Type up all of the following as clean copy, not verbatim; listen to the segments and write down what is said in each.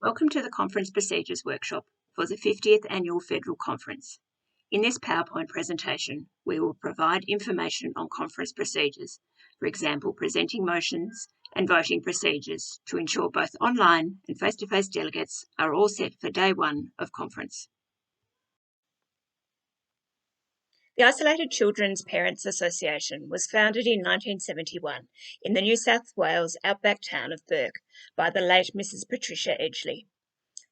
Welcome to the Conference Procedures Workshop for the 50th Annual Federal Conference. In this PowerPoint presentation, we will provide information on conference procedures, for example, presenting motions and voting procedures to ensure both online and face-to-face delegates are all set for day one of conference. The Isolated Children's Parents Association was founded in 1971 in the New South Wales outback town of Bourke by the late Mrs. Patricia Edgley.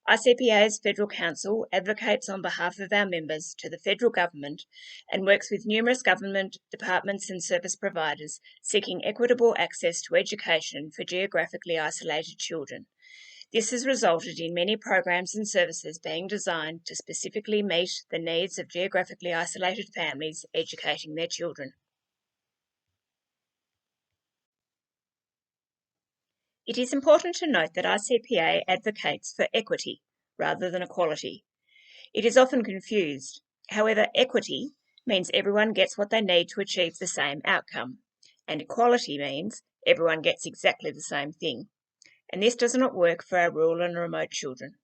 ICPA's Federal Council advocates on behalf of our members to the federal government and works with numerous government departments and service providers seeking equitable access to education for geographically isolated children. This has resulted in many programs and services being designed to specifically meet the needs of geographically isolated families educating their children. It is important to note that ICPA advocates for equity rather than equality. It is often confused. However, equity means everyone gets what they need to achieve the same outcome, and equality means everyone gets exactly the same thing. And this does not work for our rural and remote children.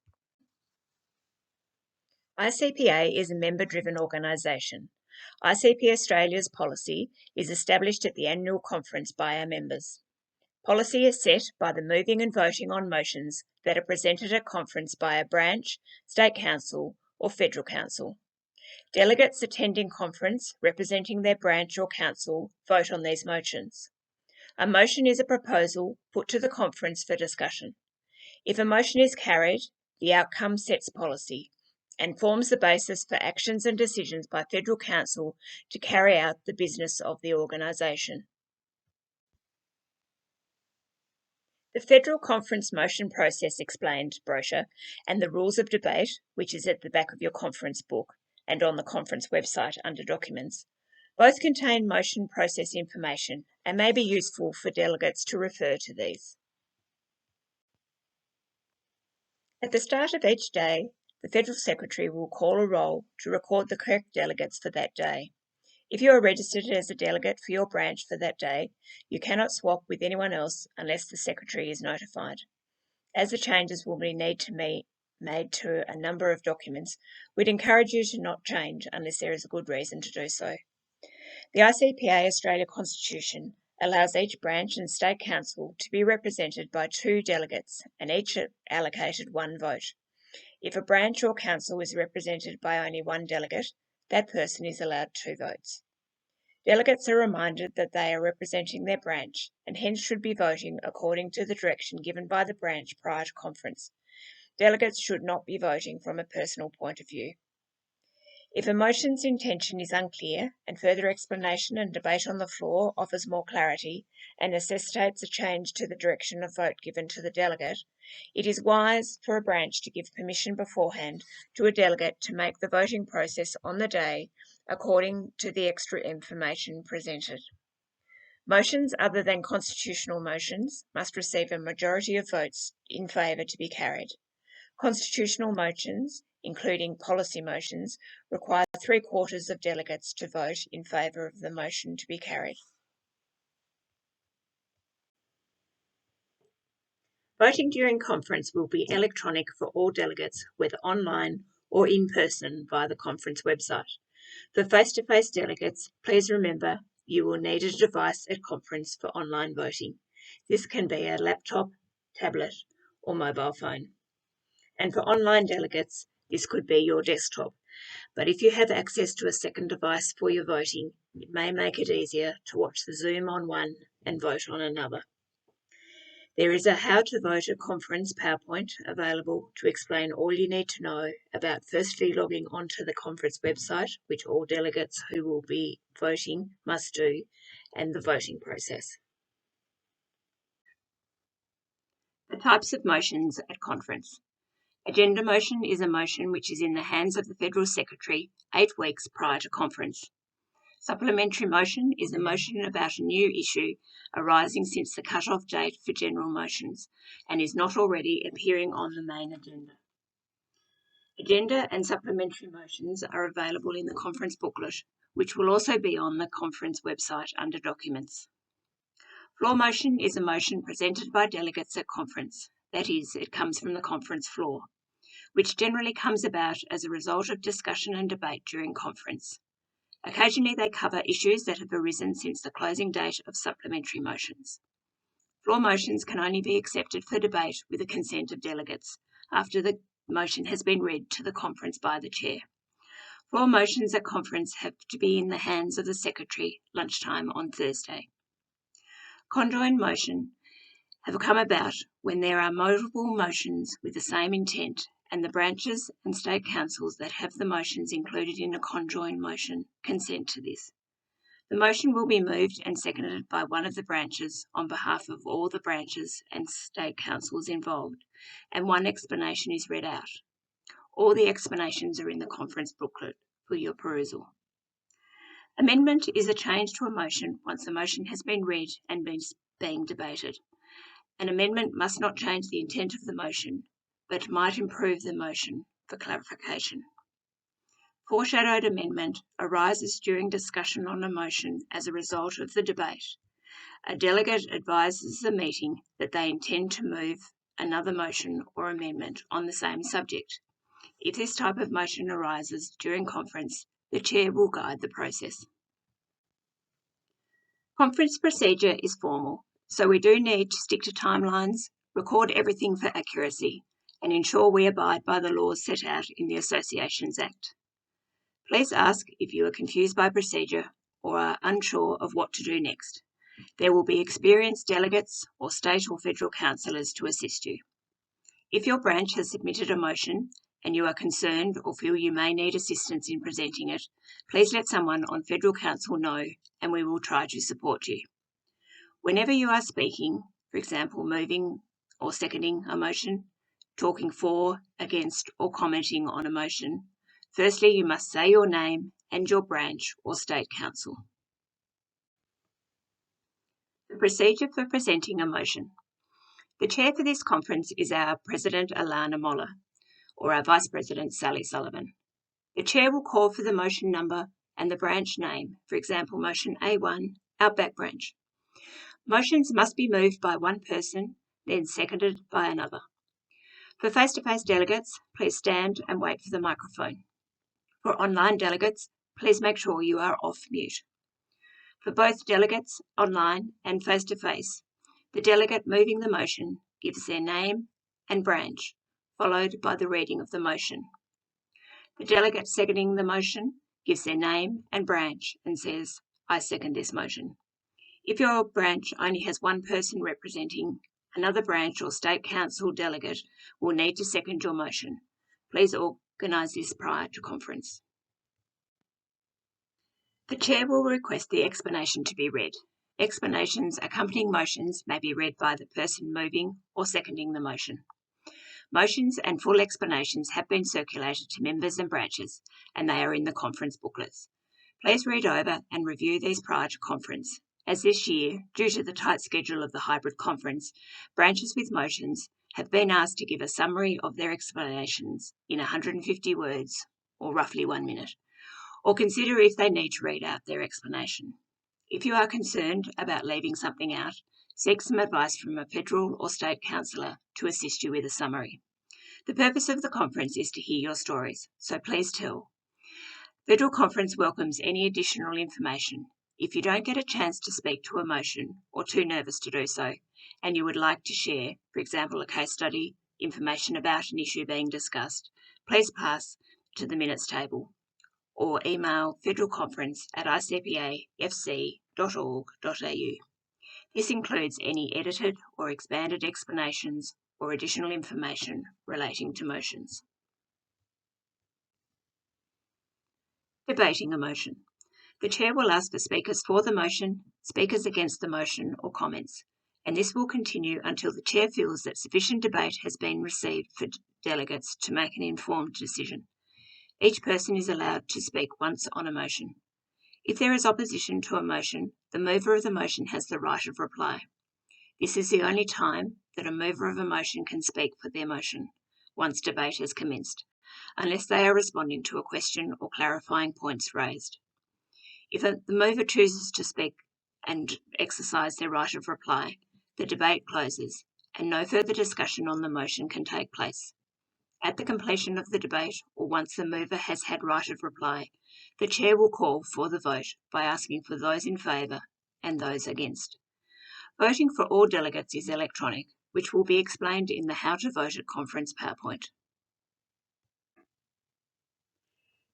ICPA is a member-driven organisation. ICP Australia's policy is established at the annual conference by our members. Policy is set by the moving and voting on motions that are presented at conference by a branch, state council, or federal council. Delegates attending conference representing their branch or council vote on these motions. A motion is a proposal put to the conference for discussion. If a motion is carried, the outcome sets policy and forms the basis for actions and decisions by Federal Council to carry out the business of the organisation. The Federal Conference Motion Process Explained brochure and the Rules of Debate, which is at the back of your conference book and on the conference website under Documents, both contain motion process information and may be useful for delegates to refer to these. At the start of each day, the Federal Secretary will call a roll to record the correct delegates for that day. If you are registered as a delegate for your branch for that day, you cannot swap with anyone else unless the Secretary is notified. As the changes will need to be made to a number of documents, we'd encourage you to not change unless there is a good reason to do so. The ICPA Australia Constitution allows each branch and state council to be represented by 2 delegates and each allocated 1 vote. If a branch or council is represented by only 1 delegate, that person is allowed 2 votes. Delegates are reminded that they are representing their branch and hence should be voting according to the direction given by the branch prior to conference. Delegates should not be voting from a personal point of view. If a motion's intention is unclear and further explanation and debate on the floor offers more clarity and necessitates a change to the direction of vote given to the delegate, it is wise for a branch to give permission beforehand to a delegate to make the voting process on the day according to the extra information presented. Motions other than constitutional motions must receive a majority of votes in favour to be carried. Constitutional motions, including policy motions, require 3/4 of delegates to vote in favour of the motion to be carried. Voting during conference will be electronic for all delegates, whether online or in person via the conference website. For face-to-face delegates, please remember you will need a device at conference for online voting. This can be a laptop, tablet, or mobile phone. And for online delegates, this could be your desktop. But if you have access to a second device for your voting, it may make it easier to watch the Zoom on one and vote on another. There is a How to Vote at Conference PowerPoint available to explain all you need to know about firstly logging onto the conference website, which all delegates who will be voting must do, and the voting process. The types of motions at conference. Agenda motion is a motion which is in the hands of the Federal Secretary 8 weeks prior to conference. Supplementary motion is a motion about a new issue arising since the cut-off date for general motions and is not already appearing on the main agenda. Agenda and supplementary motions are available in the conference booklet, which will also be on the conference website under Documents. Floor motion is a motion presented by delegates at conference. that is, it comes from the conference floor, which generally comes about as a result of discussion and debate during conference. Occasionally they cover issues that have arisen since the closing date of supplementary motions. Floor motions can only be accepted for debate with the consent of delegates after the motion has been read to the conference by the chair. Floor motions at conference have to be in the hands of the Secretary lunchtime on Thursday. Conjoined motion have come about when there are multiple motions with the same intent and the branches and state councils that have the motions included in a conjoined motion consent to this. The motion will be moved and seconded by one of the branches on behalf of all the branches and state councils involved, and one explanation is read out. All the explanations are in the conference booklet for your perusal. Amendment is a change to a motion once the motion has been read and being debated. An amendment must not change the intent of the motion, but might improve the motion for clarification. Foreshadowed amendment arises during discussion on a motion as a result of the debate. A delegate advises the meeting that they intend to move another motion or amendment on the same subject. If this type of motion arises during conference, the chair will guide the process. Conference procedure is formal, so we do need to stick to timelines, record everything for accuracy, and ensure we abide by the laws set out in the Associations Act. Please ask if you are confused by procedure or are unsure of what to do next. There will be experienced delegates or state or federal councillors to assist you. If your branch has submitted a motion and you are concerned or feel you may need assistance in presenting it, please let someone on Federal Council know and we will try to support you. Whenever you are speaking, for example, moving or seconding a motion, talking for, against, or commenting on a motion, firstly, you must say your name and your branch or state council. The procedure for presenting a motion. The chair for this conference is our President, Alana Moller, or our Vice President, Sally Sullivan. The chair will call for the motion number and the branch name, for example, motion A1, Outback Branch. Motions must be moved by one person, then seconded by another. For face-to-face delegates, please stand and wait for the microphone. For online delegates, please make sure you are off mute. For both delegates, online and face-to-face, the delegate moving the motion gives their name and branch, followed by the reading of the motion. The delegate seconding the motion gives their name and branch and says, "I second this motion." If your branch only has one person representing, another branch or state council delegate will need to second your motion. Please organise this prior to conference. The chair will request the explanation to be read. Explanations accompanying motions may be read by the person moving or seconding the motion. Motions and full explanations have been circulated to members and branches, and they are in the conference booklets. Please read over and review these prior to conference, as this year, due to the tight schedule of the hybrid conference, branches with motions have been asked to give a summary of their explanations in 150 words, or roughly 1 minute, or consider if they need to read out their explanation. If you are concerned about leaving something out, seek some advice from a federal or state councillor to assist you with a summary. The purpose of the conference is to hear your stories, so please tell. Federal Conference welcomes any additional information. If you don't get a chance to speak to a motion or too nervous to do so, and you would like to share, for example, a case study, information about an issue being discussed, please pass to the minutes table or email federalconference@icpafc.org.au. This includes any edited or expanded explanations or additional information relating to motions. Debating a motion. The chair will ask for speakers for the motion, speakers against the motion, or comments, and this will continue until the chair feels that sufficient debate has been received for delegates to make an informed decision. Each person is allowed to speak once on a motion. If there is opposition to a motion, the mover of the motion has the right of reply. This is the only time that a mover of a motion can speak for their motion, once debate has commenced, unless they are responding to a question or clarifying points raised. If the mover chooses to speak and exercise their right of reply, the debate closes and no further discussion on the motion can take place. At the completion of the debate, or once the mover has had right of reply, the Chair will call for the vote by asking for those in favour and those against. Voting for all delegates is electronic, which will be explained in the How to Vote at Conference PowerPoint.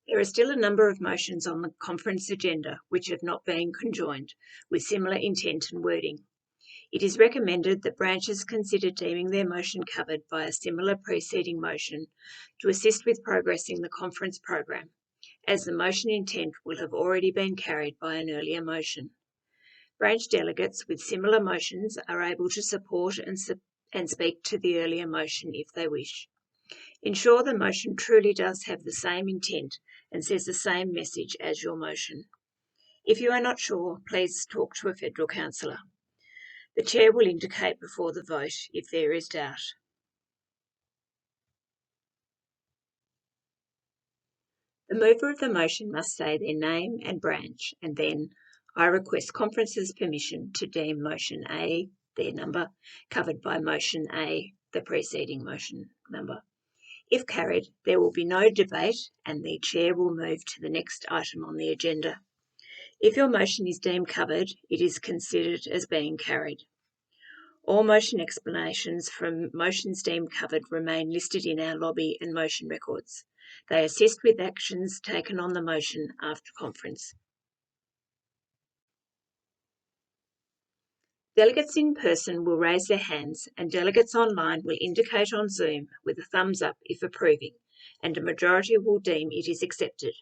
There are still a number of motions on the conference agenda which have not been conjoined, with similar intent and wording. It is recommended that branches consider deeming their motion covered by a similar preceding motion to assist with progressing the conference program, as the motion intent will have already been carried by an earlier motion. Branch delegates with similar motions are able to support and speak to the earlier motion if they wish. Ensure the motion truly does have the same intent and says the same message as your motion. If you are not sure, please talk to a federal counsellor. The Chair will indicate before the vote if there is doubt. The mover of the motion must say their name and branch, and then, I request conference's permission to deem motion A, their number, covered by motion A, the preceding motion number. If carried, there will be no debate and the Chair will move to the next item on the agenda. If your motion is deemed covered, it is considered as being carried. All motion explanations from motions deemed covered remain listed in our lobby and motion records. They assist with actions taken on the motion after conference. Delegates in person will raise their hands and delegates online will indicate on Zoom with a thumbs up if approving, and a majority will deem it is accepted.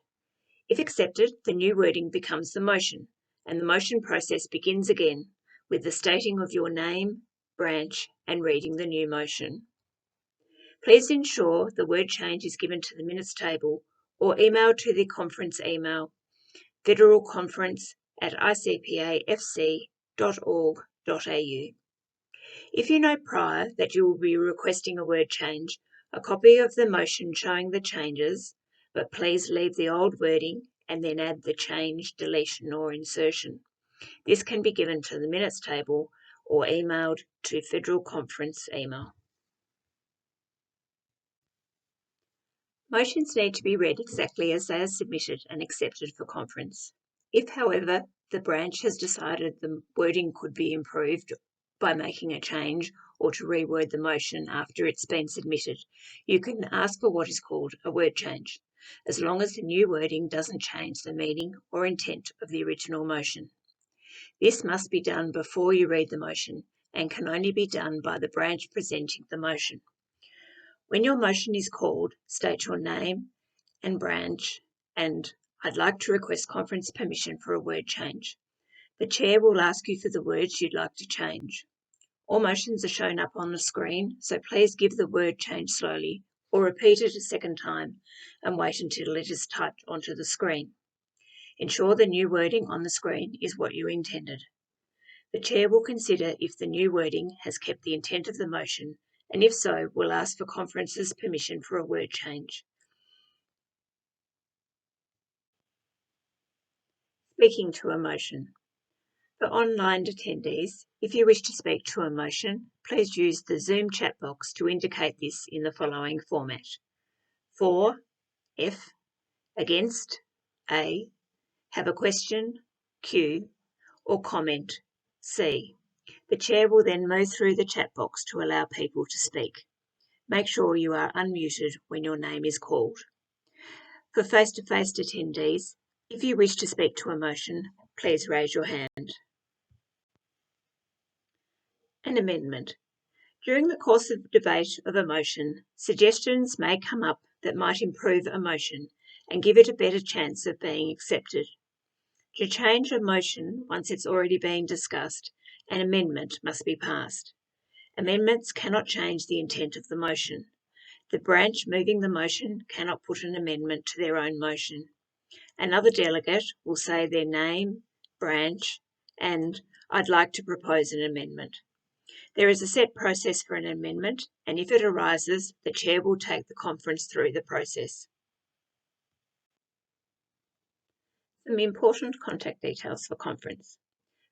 If accepted, the new wording becomes the motion, and the motion process begins again with the stating of your name, branch, and reading the new motion. Please ensure the word change is given to the minutes table or emailed to the conference email, federalconference@icpafc.org.au. If you know prior that you will be requesting a word change, a copy of the motion showing the changes, but please leave the old wording and then add the change, deletion or insertion. This can be given to the minutes table or emailed to Federal Conference email. Motions need to be read exactly as they are submitted and accepted for conference. If, however, the branch has decided the wording could be improved by making a change or to reword the motion after it's been submitted, you can ask for what is called a word change, as long as the new wording doesn't change the meaning or intent of the original motion. This must be done before you read the motion and can only be done by the branch presenting the motion. When your motion is called, state your name and branch and I'd like to request conference permission for a word change. The Chair will ask you for the words you'd like to change. All motions are shown up on the screen, so please give the word change slowly or repeat it a second time and wait until it is typed onto the screen. Ensure the new wording on the screen is what you intended. The Chair will consider if the new wording has kept the intent of the motion, and if so, will ask for conference's permission for a word change. Speaking to a motion. For online attendees, if you wish to speak to a motion, please use the Zoom chat box to indicate this in the following format: For, F, against, A, have a question, Q, or comment, C. The Chair will then move through the chat box to allow people to speak. Make sure you are unmuted when your name is called. For face-to-face attendees, if you wish to speak to a motion, please raise your hand. An amendment. During the course of debate of a motion, suggestions may come up that might improve a motion and give it a better chance of being accepted. To change a motion once it's already been discussed, an amendment must be passed. Amendments cannot change the intent of the motion. The branch moving the motion cannot put an amendment to their own motion. Another delegate will say their name, branch, and I'd like to propose an amendment. There is a set process for an amendment, and if it arises, the Chair will take the conference through the process. Some important contact details for conference.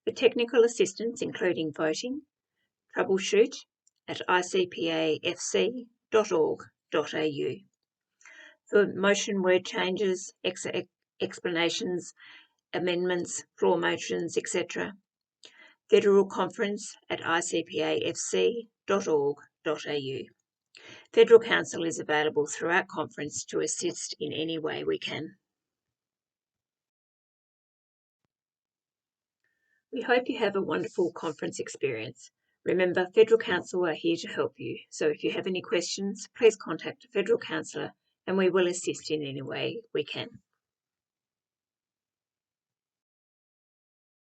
For technical assistance, including voting, troubleshoot, icpafc.org.au. For motion word changes, explanations, amendments, floor motions, etc. Federal Conference at icpafc.org.au. Federal Council is available throughout conference to assist in any way we can. We hope you have a wonderful conference experience. Remember, Federal Council are here to help you, so if you have any questions, please contact a Federal Councillor and we will assist in any way we can.